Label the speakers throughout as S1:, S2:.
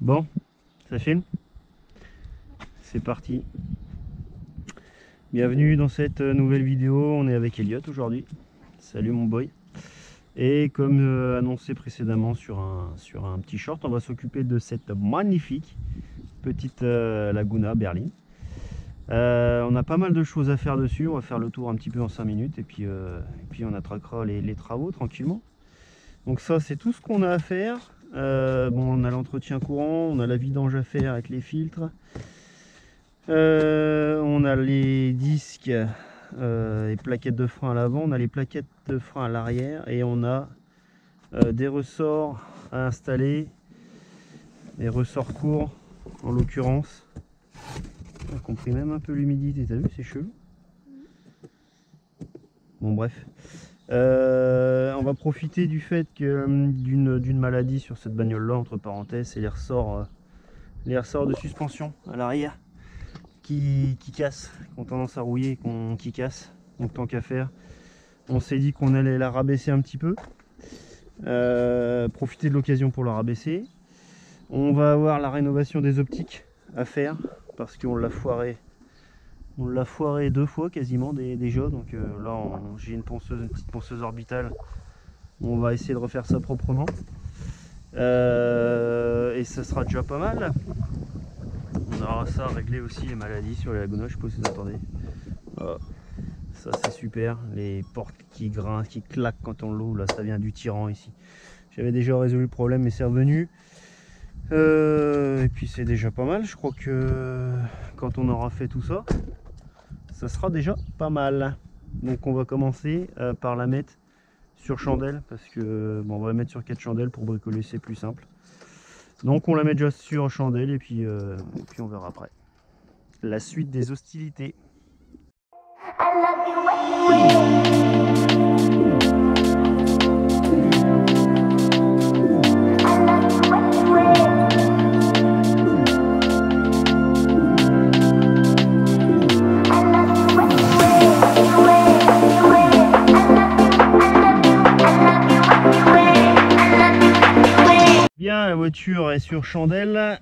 S1: Bon, ça filme? C'est parti. Bienvenue dans cette nouvelle vidéo. On est avec Elliot aujourd'hui. Salut mon boy. Et comme annoncé précédemment sur un petit short, on va s'occuper de cette magnifique petite Laguna Berlin. On a pas mal de choses à faire dessus. On va faire le tour un petit peu en 5 minutes et puis on attraquera les travaux tranquillement. Donc ça, c'est tout ce qu'on a à faire. Bon, on a l'entretien courant, on a la vidange à faire avec les filtres. On a les disques et plaquettes de frein à l'avant, on a les plaquettes de frein à l'arrière et on a des ressorts à installer, des ressorts courts en l'occurrence. On a compris même un peu l'humidité, t'as vu, c'est chelou. Bon bref, on va profiter du fait que d'une maladie sur cette bagnole là, entre parenthèses, c'est les ressorts de suspension à l'arrière qui cassent, qui ont tendance à rouiller, qui cassent. Donc tant qu'à faire, on s'est dit qu'on allait la rabaisser un petit peu, profiter de l'occasion pour la rabaisser. On va avoir la rénovation des optiques à faire parce qu'on l'a foiré. On l'a foiré 2 fois quasiment déjà, donc là j'ai une petite ponceuse orbitale. On va essayer de refaire ça proprement et ça sera déjà pas mal. On aura ça réglé aussi, les maladies sur les Laguna, je sais pas si vous entendez. Oh, ça c'est super, les portes qui grincent, qui claquent quand on l'ouvre, là ça vient du tyran ici. J'avais déjà résolu le problème mais c'est revenu. Et puis c'est déjà pas mal, je crois que quand on aura fait tout ça, ça sera déjà pas mal. Donc on va commencer par la mettre sur chandelle parce que bon, on va la mettre sur 4 chandelles pour bricoler, c'est plus simple. Donc on la met déjà sur chandelle et puis on verra après la suite des hostilités. Bien, la voiture est sur chandelle.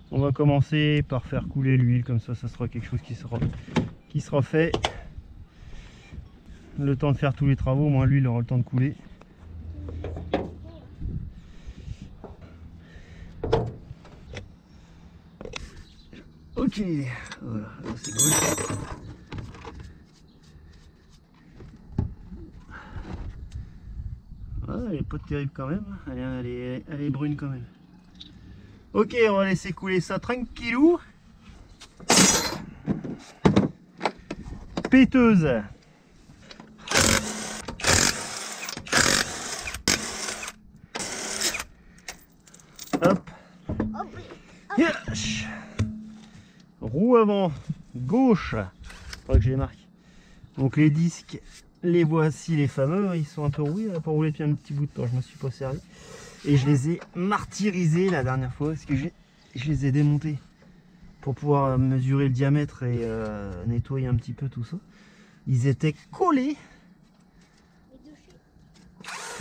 S1: On va commencer par faire couler l'huile, comme ça sera quelque chose qui sera fait. Le temps de faire tous les travaux, moins l'huile aura le temps de couler. Ok, voilà, c'est good. Ah, elle est pas terrible quand même, elle est brune quand même. Ok, on va laisser couler ça tranquillou. Péteuse. Hop. Yes. Roue avant gauche. Faudrait que je les marque. Donc les disques, les voici les fameux. Ils sont un peu rouillés, pas roulé depuis un petit bout de temps. Je me suis pas servi. Et je les ai martyrisés la dernière fois parce que je les ai démontés pour pouvoir mesurer le diamètre et nettoyer un petit peu tout ça. Ils étaient collés.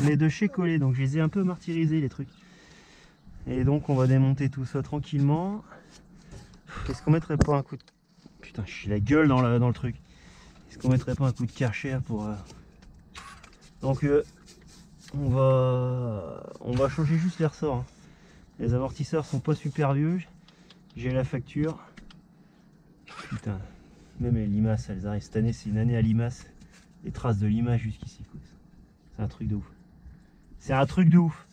S1: Les deux chez collés, donc je les ai un peu martyrisés les trucs. Et donc on va démonter tout ça tranquillement. Est-ce qu'on mettrait pas un coup de... Putain, je suis la gueule dans le truc. Est-ce qu'on mettrait pas un coup de Karcher pour... Donc on va changer juste les ressorts. Hein. Les amortisseurs sont pas super vieux. J'ai la facture. Putain, même les limaces, elles arrivent. Cette année, c'est une année à limaces. Les traces de limaces jusqu'ici. C'est un truc de ouf. C'est un truc de ouf.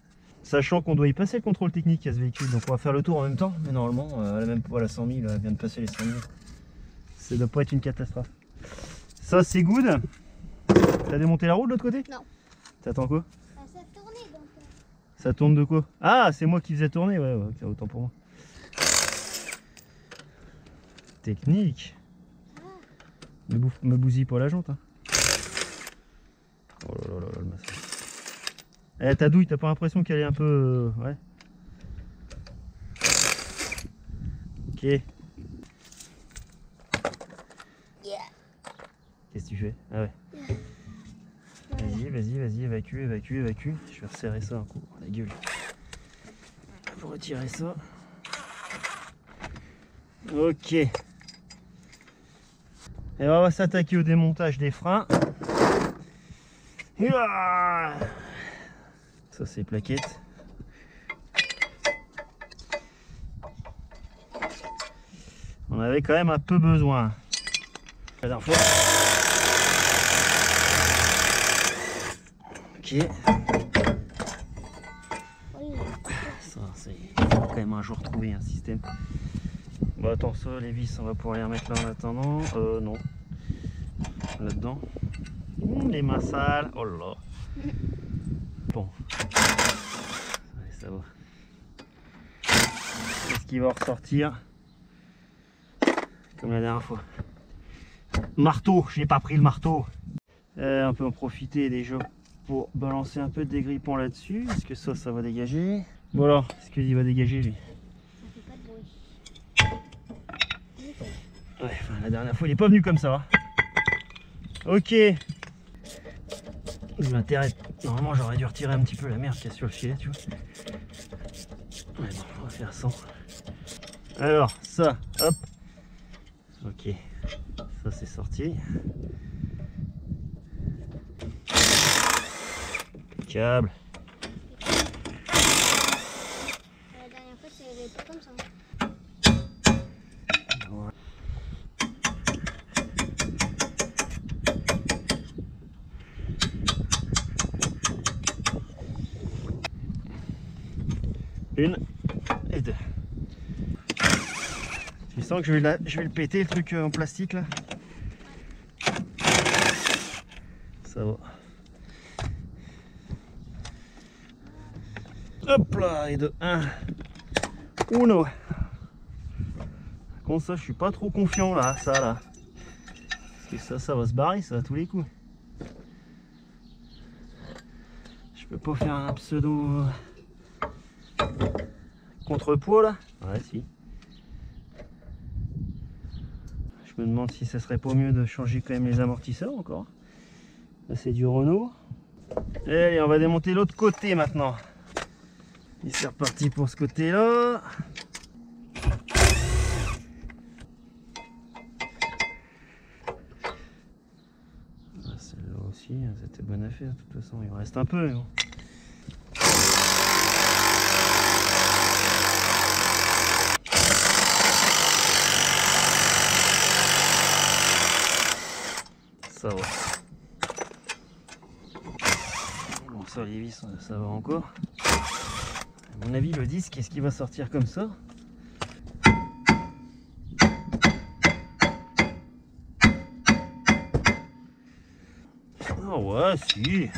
S1: Sachant qu'on doit y passer le contrôle technique à ce véhicule. Donc on va faire le tour en même temps. Mais normalement, elle a même pas la 100 000. Elle vient de passer les 100 000. Ça doit pas être une catastrophe. Ça, c'est good. T'as démonté la roue de l'autre côté?
S2: Non.
S1: T'attends quoi?
S2: Ça tournait donc.
S1: Ça tourne de quoi? Ah, c'est moi qui faisais tourner, ouais, c'est autant pour moi. Technique. Ah. Me bousille pas la jante. Hein. Oh là là là, le massacre. Eh, ta douille, t'as pas l'impression qu'elle est un peu... ouais. Ok.
S2: Yeah.
S1: Qu'est-ce que tu fais? Ah ouais. Vas-y, évacue. Je vais resserrer ça un coup. La gueule. retirer ça. Ok. Et on va s'attaquer au démontage des freins. Ça c'est plaquettes. On avait quand même un peu besoin. La dernière fois. Ok. Ça c'est quand même un jour trouver un système. Bon attends, ça les vis on va pouvoir les remettre là en attendant. Non. Là-dedans. Les mains sales. Oh là là. Bon. Allez, ça va. Est-ce qu'il va ressortir comme la dernière fois? Marteau, je n'ai pas pris le marteau. On peut en profiter déjà pour balancer un peu de dégrippant là-dessus. Est-ce que ça va dégager? Bon alors, est-ce qu'il va dégager lui?
S2: Ça fait pas de bruit.
S1: Ouais, enfin, la dernière fois il est pas venu comme ça. Ok. L'intérêt, normalement j'aurais dû retirer un petit peu la merde qu'il y a sur le filet, tu vois. Ouais, bon, on va faire sans. Alors, ça, hop. Ok, ça c'est sorti. Câble.
S2: La dernière fois, c'était pas comme ça.
S1: Voilà. Une et deux. Tu sens que je vais le péter le truc en plastique là? Ça va. Hop là, et de 1. Uno. Par contre ça je suis pas trop confiant là, ça là. Parce que ça va se barrer ça à tous les coups. Je peux pas faire un pseudo contrepoids là? Ouais si. Je me demande si ça serait pas mieux de changer quand même les amortisseurs encore. Là c'est du Renault. Allez, on va démonter l'autre côté maintenant. Et c'est reparti pour ce côté là. Celle-là aussi, c'était bonne affaire de toute façon, il en reste un peu. Mais bon. Ça va. Bon, ça, les vis, ça va encore. À mon avis, le disque, est-ce qu'il va sortir comme ça? Ah ouais, si.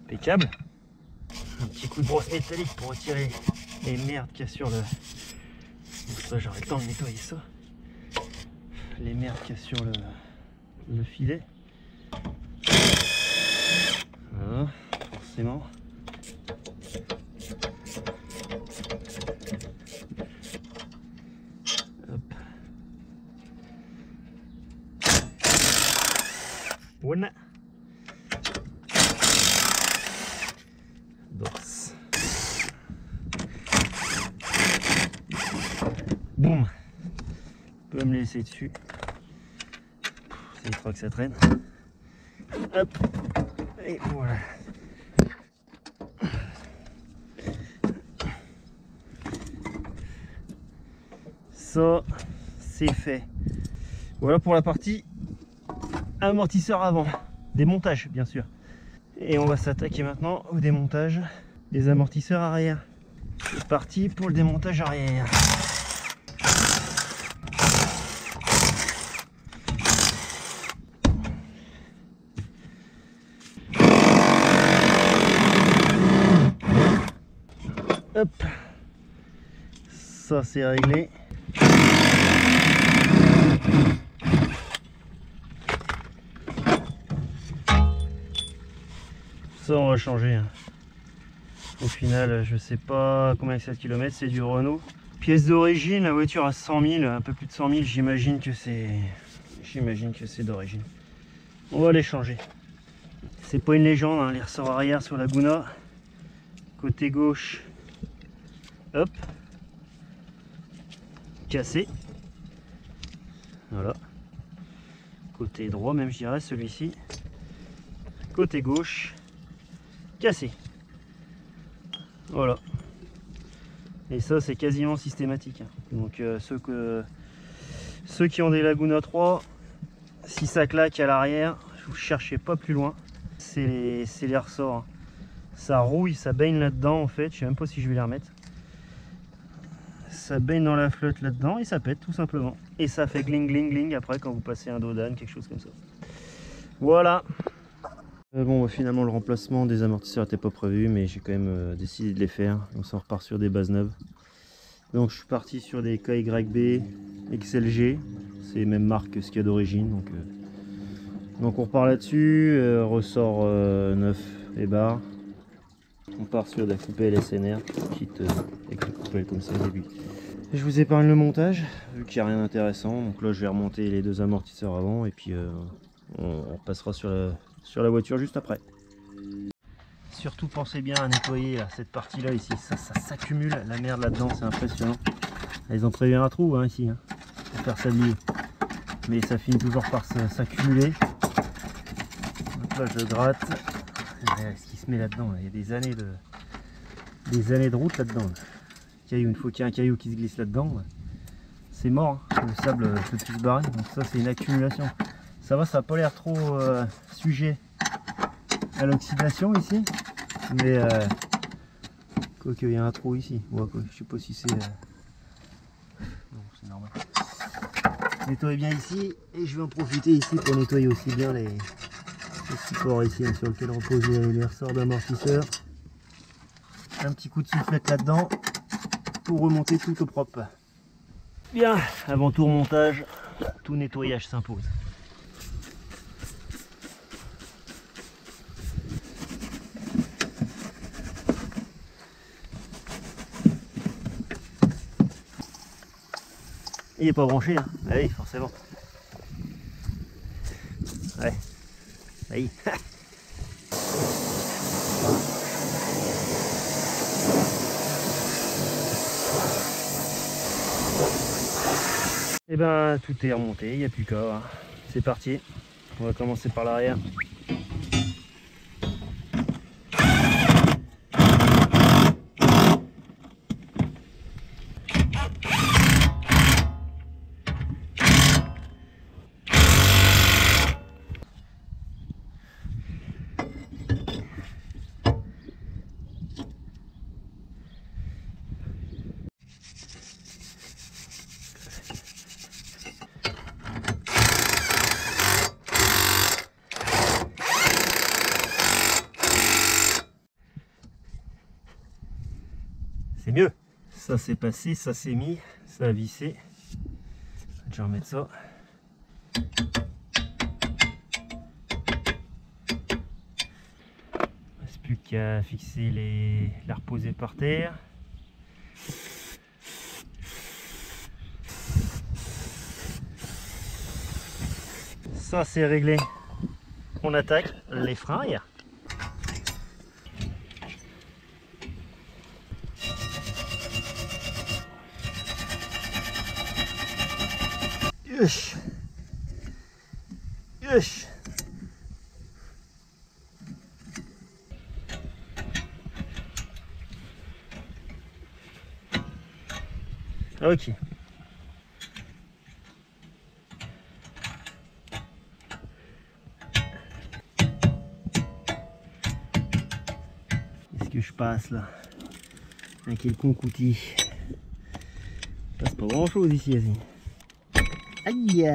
S1: Impeccable. Un petit coup de brosse métallique pour retirer les merdes qu'il y a sur le... Ça, j'aurai le temps de nettoyer ça. Les merdes qu'il y a sur le filet. Voilà, forcément. Hop. One. Dos. Boum. Je peux me laisser dessus. C'est une fois que ça traîne. Hop. Et voilà. Ça, c'est fait. Voilà pour la partie amortisseur avant. Démontage, bien sûr. Et on va s'attaquer maintenant au démontage des amortisseurs arrière. C'est parti pour le démontage arrière. Hop, ça c'est réglé. Ça on va changer. Au final, je sais pas combien c'est de kilomètres, c'est du Renault. Pièce d'origine, la voiture à 100 000, un peu plus de 100 000, j'imagine que c'est d'origine. On va les changer. C'est pas une légende, hein, les ressorts arrière sur la Laguna. Côté gauche, hop, cassé. Voilà. Côté droit même, je dirais, celui-ci. Côté gauche, cassé. Voilà. Et ça, c'est quasiment systématique. Donc ceux qui ont des Laguna 3, si ça claque à l'arrière, vous cherchez pas plus loin. C'est les ressorts. Ça rouille, ça baigne là-dedans en fait. Je sais même pas si je vais les remettre. Ça baigne dans la flotte là-dedans et ça pète tout simplement. Et ça fait gling gling gling après quand vous passez un dos d'âne, quelque chose comme ça. Voilà. Bon, finalement le remplacement des amortisseurs n'était pas prévu, mais j'ai quand même décidé de les faire. Donc ça repart sur des bases neuves. Donc je suis parti sur des KYB XLG. C'est les mêmes marques que ce qu'il y a d'origine. Donc on repart là-dessus. Ressort neuf et barre. On part sur des coupées LSNR, petite coupelle comme ça au début. Je vous épargne le montage, vu qu'il n'y a rien d'intéressant. Donc là je vais remonter les deux amortisseurs avant et puis on passera sur la voiture juste après. Surtout pensez bien à nettoyer là, cette partie là ici, ça s'accumule, la merde là-dedans, c'est impressionnant. Ils ont prévu un trou hein, ici, hein, pour faire s'habiller. Mais ça finit toujours par s'accumuler. Donc là je gratte. Ce qui se met là-dedans, il y a des années de route là-dedans. Une fois qu'il y a un caillou qui se glisse là-dedans, c'est mort, hein. Le sable peut plus se barrer, donc ça c'est une accumulation. Ça va, ça n'a pas l'air trop sujet à l'oxydation ici, mais quoi qu'il y a un trou ici, ouais, quoi, je sais pas si c'est... Non, c'est normal. Nettoyer bien ici, et je vais en profiter ici pour nettoyer aussi bien les supports ici hein, sur lequel reposent les ressorts d'amortisseur. Un petit coup de soufflette là-dedans pour remonter tout au propre. Bien, avant tout remontage, tout nettoyage s'impose. Il n'est pas branché, hein. Ah oui, forcément. Ouais. Oui. Et ben tout est remonté, il n'y a plus qu'à. C'est parti. On va commencer par l'arrière. C'est mieux. Ça c'est passé, ça c'est mis, ça a vissé. Je vais remettre ça. Il ne reste plus qu'à fixer la reposer par terre. Ça c'est réglé. On attaque les freins arrière. Yush. Yush. Ok. Qu'est-ce que je passe là? Un quelconque outil. Il passe pas grand chose ici. Aïe!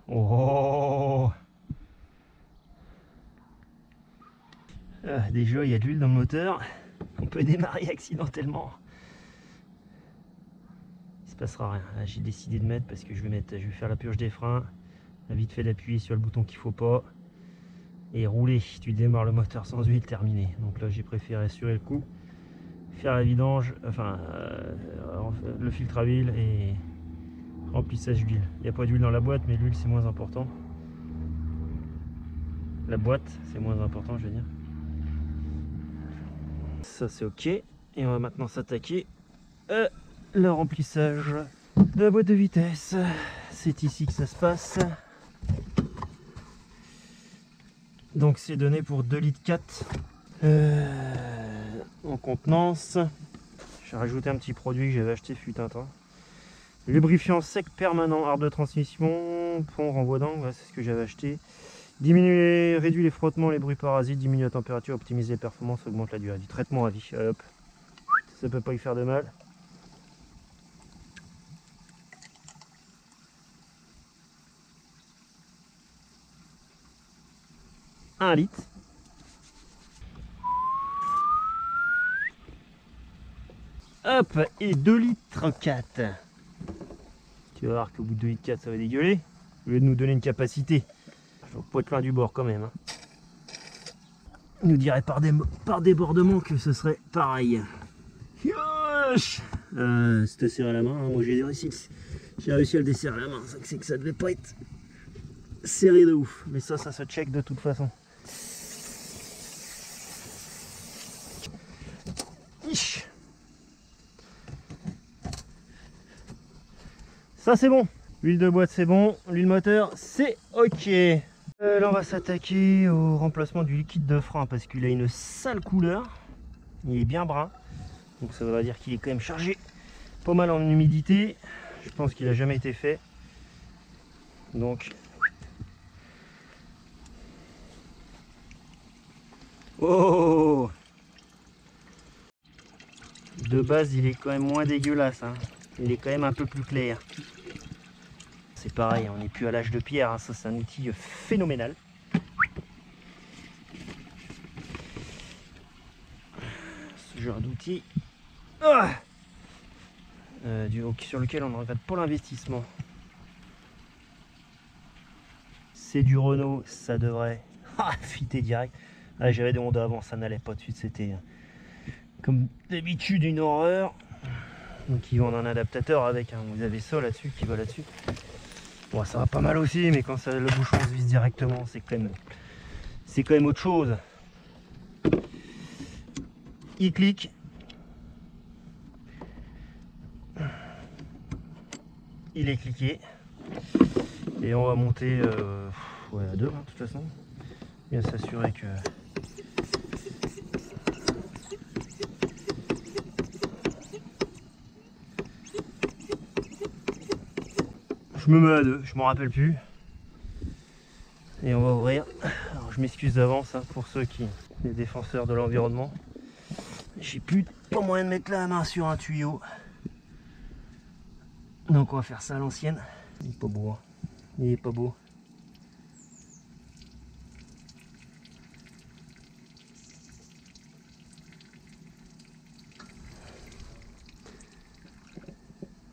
S1: Oh! Déjà, il y a de l'huile dans le moteur. On peut démarrer accidentellement. Il se passera rien. Là, j'ai décidé de mettre parce que je vais faire la purge des freins. Vite fait d'appuyer sur le bouton qu'il faut pas et rouler. Tu démarres le moteur sans huile, terminé. Donc là j'ai préféré assurer le coup, faire la vidange, enfin le filtre à huile et remplissage d'huile. Il n'y a pas d'huile dans la boîte, mais l'huile c'est moins important. La boîte c'est moins important, je veux dire. Ça c'est ok. Et on va maintenant s'attaquer le remplissage de la boîte de vitesse. C'est ici que ça se passe. Donc c'est donné pour 2,4 litres en contenance. J'ai rajouté un petit produit que j'avais acheté fut un temps. Lubrifiant sec permanent, arbre de transmission, pont, renvoi d'angle, c'est ce que j'avais acheté. Réduit les frottements, les bruits parasites, diminue la température, optimise les performances, augmente la durée du traitement à vie. Hop. Ça peut pas y faire de mal. Un litre. Hop, et 2 litres 4. Tu vas voir qu'au bout de 2 litres 4 ça va dégueuler. Au lieu de nous donner une capacité. Je vais pas être loin du bord quand même. Hein. Il nous dirait par débordement que ce serait pareil. C'était serré à la main. Hein. Moi j'ai réussi à le desserrer à la main. C'est que ça devait pas être serré de ouf. Mais ça se check de toute façon. Ça c'est bon. L'huile de boîte c'est bon. L'huile moteur c'est ok. Là on va s'attaquer au remplacement du liquide de frein parce qu'il a une sale couleur. Il est bien brun. Donc ça voudrait dire qu'il est quand même chargé pas mal en humidité. Je pense qu'il n'a jamais été fait. Donc... Oh! De base il est quand même moins dégueulasse. Hein. Il est quand même un peu plus clair. C'est pareil, on n'est plus à l'âge de pierre. Hein. Ça c'est un outil phénoménal. Ce genre d'outil. Sur lequel on ne regrette pas l'investissement. C'est du Renault, ça devrait fitter direct. Ah, j'avais des Honda avant, ça n'allait pas de suite, c'était comme d'habitude une horreur. Donc ils vendent un adaptateur avec, hein, vous avez ça là-dessus qui va là-dessus. Bon, ça va pas mal aussi, mais quand le bouchon se visse directement, c'est quand même autre chose. Il clique. Il est cliqué. Et on va monter à deux, hein, de toute façon. Bien s'assurer que... Je me mets à deux, je m'en rappelle plus. Et on va ouvrir. Alors je m'excuse d'avance hein, pour ceux qui... les défenseurs de l'environnement. J'ai pas moyen de mettre la main sur un tuyau. Donc on va faire ça à l'ancienne. Il est pas beau, hein. Il est pas beau.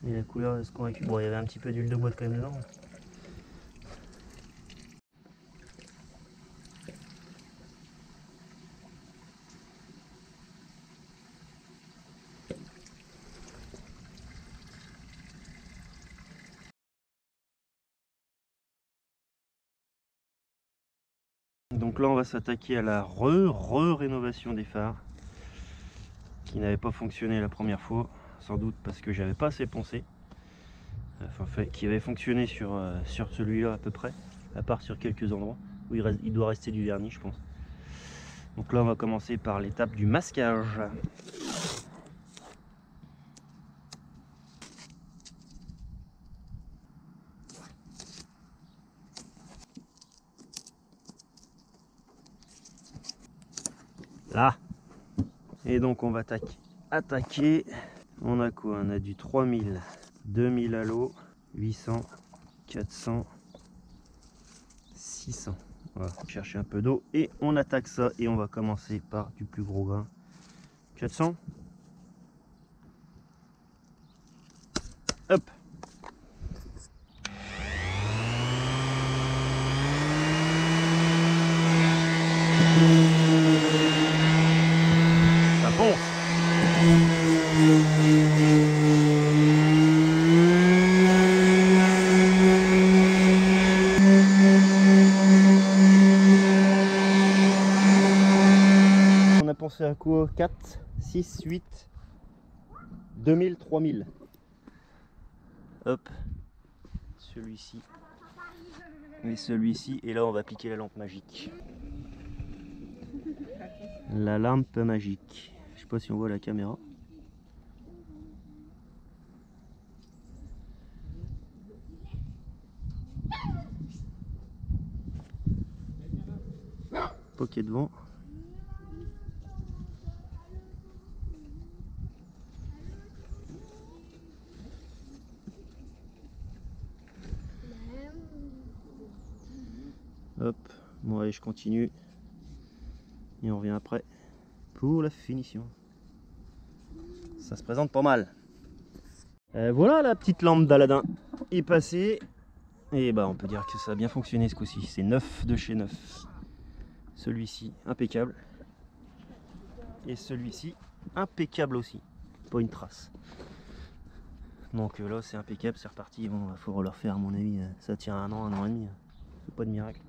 S1: Et la couleur de ce qu'on récupère. Bon, il y avait un petit peu d'huile de boîte quand même dedans. Donc là on va s'attaquer à la rénovation des phares qui n'avait pas fonctionné la première fois, sans doute parce que j'avais pas assez poncé, enfin qui avait fonctionné sur celui-là à peu près, à part sur quelques endroits où il doit rester du vernis je pense. Donc là on va commencer par l'étape du masquage. Là. Et donc on va attaquer. On a quoi? On a du 3000, 2000 à l'eau, 800, 400, 600. Voilà, chercher un peu d'eau et on attaque ça et on va commencer par du plus gros grain. 400. Hop. Ça ponce. c'est à quoi? 4, 6, 8, 2000, 3000. Hop, celui-ci et celui-ci. Et là, on va appliquer la lampe magique. La lampe magique. Je sais pas si on voit la caméra. Pocket devant. Hop, bon allez, je continue. Et on revient après pour la finition. Ça se présente pas mal. Voilà, la petite lampe d'Aladin est passée. Et bah on peut dire que ça a bien fonctionné ce coup-ci. C'est neuf de chez neuf. Celui-ci, impeccable. Et celui-ci, impeccable aussi. Pas une trace. Donc là, c'est impeccable, c'est reparti. Bon, il faut le refaire à mon avis. Ça tient un an et demi. C'est pas de miracle.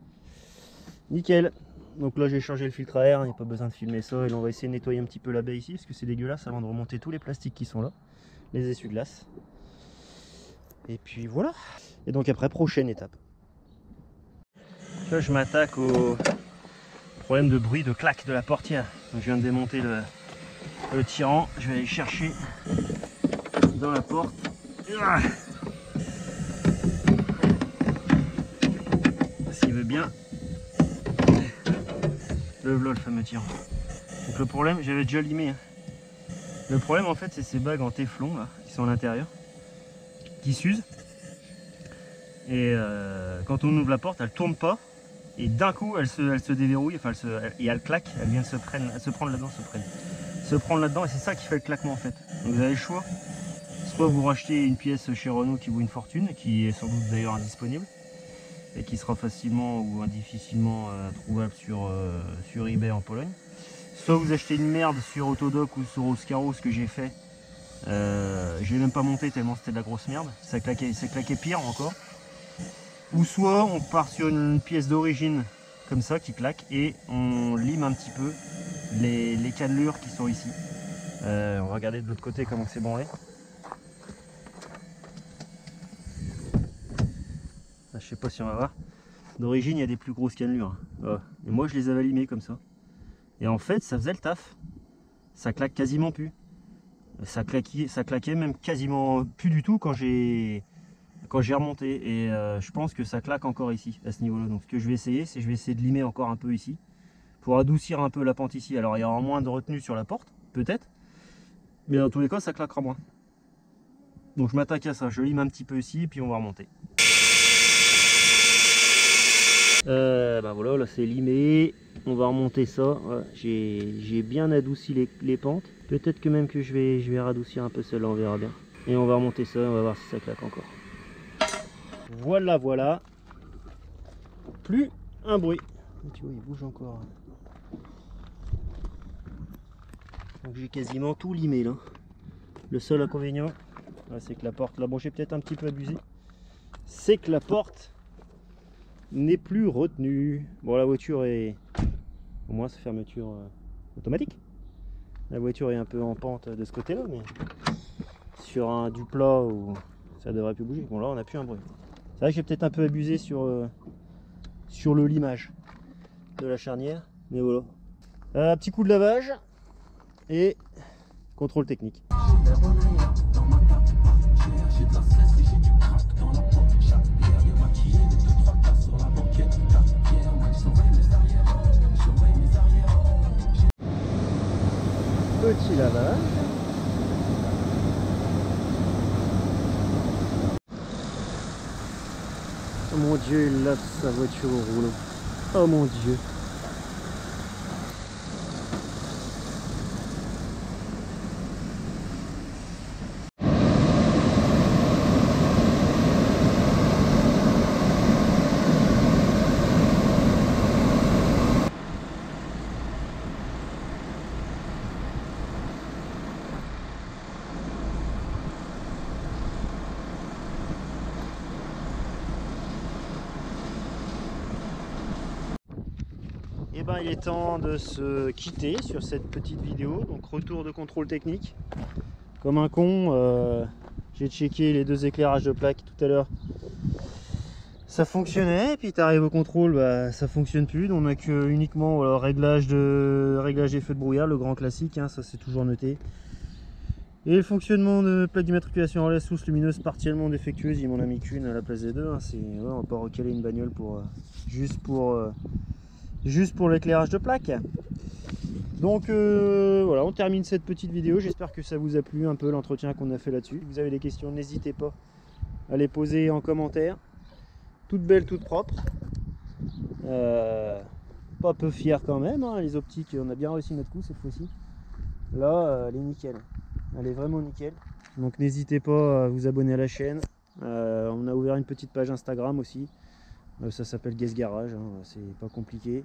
S1: Nickel. Donc là, j'ai changé le filtre à air. Il n'y a pas besoin de filmer ça. Et là, on va essayer de nettoyer un petit peu la baie ici. Parce que c'est dégueulasse avant de remonter tous les plastiques qui sont là. Les essuie-glaces. Et puis voilà. Et donc après, prochaine étape. Là, je m'attaque au problème de bruit, de claque de la portière. Donc, je viens de démonter le tirant. Je vais aller chercher dans la porte. S'il veut bien. Le fameux tirant. Donc le problème, j'avais déjà limé. Hein. Le problème en fait, c'est ces bagues en téflon là, qui sont à l'intérieur, qui s'usent. Et quand on ouvre la porte, elle tourne pas. Et d'un coup, elle se déverrouille, enfin, et elle claque, elle vient se prendre là-dedans, se prendre là-dedans, et c'est ça qui fait le claquement en fait. Donc vous avez le choix. Soit vous rachetez une pièce chez Renault qui vaut une fortune, qui est sans doute d'ailleurs indisponible, et qui sera facilement ou difficilement trouvable sur eBay en Pologne. Soit vous achetez une merde sur Autodoc ou sur Oscaro, ce que j'ai fait. Je l'ai même pas monté tellement c'était de la grosse merde. Ça claquait pire encore. Ou soit on part sur une pièce d'origine comme ça qui claque et on lime un petit peu les cannelures qui sont ici. On va regarder de l'autre côté comment c'est branlé. Je sais pas si on va voir. D'origine il y a des plus grosses cannelures. Et moi je les avais limées comme ça. Et en fait ça faisait le taf. Ça claque quasiment plus. Ça claquait même quasiment plus du tout quand j'ai remonté. Et je pense que ça claque encore ici à ce niveau là. Donc ce que je vais essayer, c'est de limer encore un peu ici. Pour adoucir un peu la pente ici. Alors il y aura moins de retenue sur la porte, peut-être. Mais dans tous les cas ça claquera moins. Donc je m'attaque à ça, je lime un petit peu ici et puis on va remonter. Ben voilà, là c'est limé. On va remonter ça. Voilà, j'ai bien adouci les pentes. Peut-être que même que je vais radoucir un peu celle-là, on verra bien. Et on va remonter ça, on va voir si ça claque encore. Voilà, voilà. Plus un bruit. Tu vois, il bouge encore. Donc j'ai quasiment tout limé là. Le seul inconvénient, c'est que la porte, là bon j'ai peut-être un petit peu abusé, c'est que la porte n'est plus retenue. Bon la voiture est au moins sa fermeture automatique. La voiture est un peu en pente de ce côté là, mais sur un du plat où ça devrait plus bouger. Bon là on n'a plus un bruit. C'est vrai que j'ai peut-être un peu abusé sur le limage de la charnière, mais voilà. Petit coup de lavage et contrôle technique. Petit lavage. Oh mon Dieu, il lave sa voiture au rouleau. Oh mon Dieu. ben, il est temps de se quitter sur cette petite vidéo. Donc retour de contrôle technique. Comme un con, j'ai checké les 2 éclairages de plaque tout à l'heure. Ça fonctionnait, et puis tu arrives au contrôle, bah, ça fonctionne plus. On n'a que uniquement voilà, réglage des feux de brouillard, le grand classique, hein, ça c'est toujours noté. Et le fonctionnement de plaque d'immatriculation relais source lumineuse partiellement défectueuse, il m'en a mis qu'une à la place des 2. Hein, ouais, on va pas recaler une bagnole pour juste pour l'éclairage de plaque. Donc voilà, on termine cette petite vidéo. J'espère que ça vous a plu un peu l'entretien qu'on a fait là-dessus. Si vous avez des questions, n'hésitez pas à les poser en commentaire. Toute belle, toute propre. Pas peu fier quand même, hein, les optiques, on a bien réussi notre coup cette fois-ci. Là, elle est nickel. Elle est vraiment nickel. Donc n'hésitez pas à vous abonner à la chaîne. On a ouvert une petite page Instagram aussi. Ça s'appelle Guess Garage, hein, c'est pas compliqué.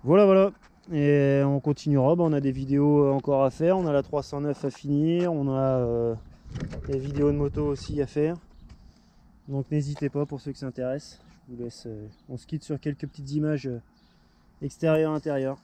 S1: Voilà. Et on continuera, on a des vidéos encore à faire. On a la 309 à finir. On a des vidéos de moto aussi à faire. Donc n'hésitez pas pour ceux qui s'intéressent. Je vous laisse, on se quitte sur quelques petites images extérieures, intérieures.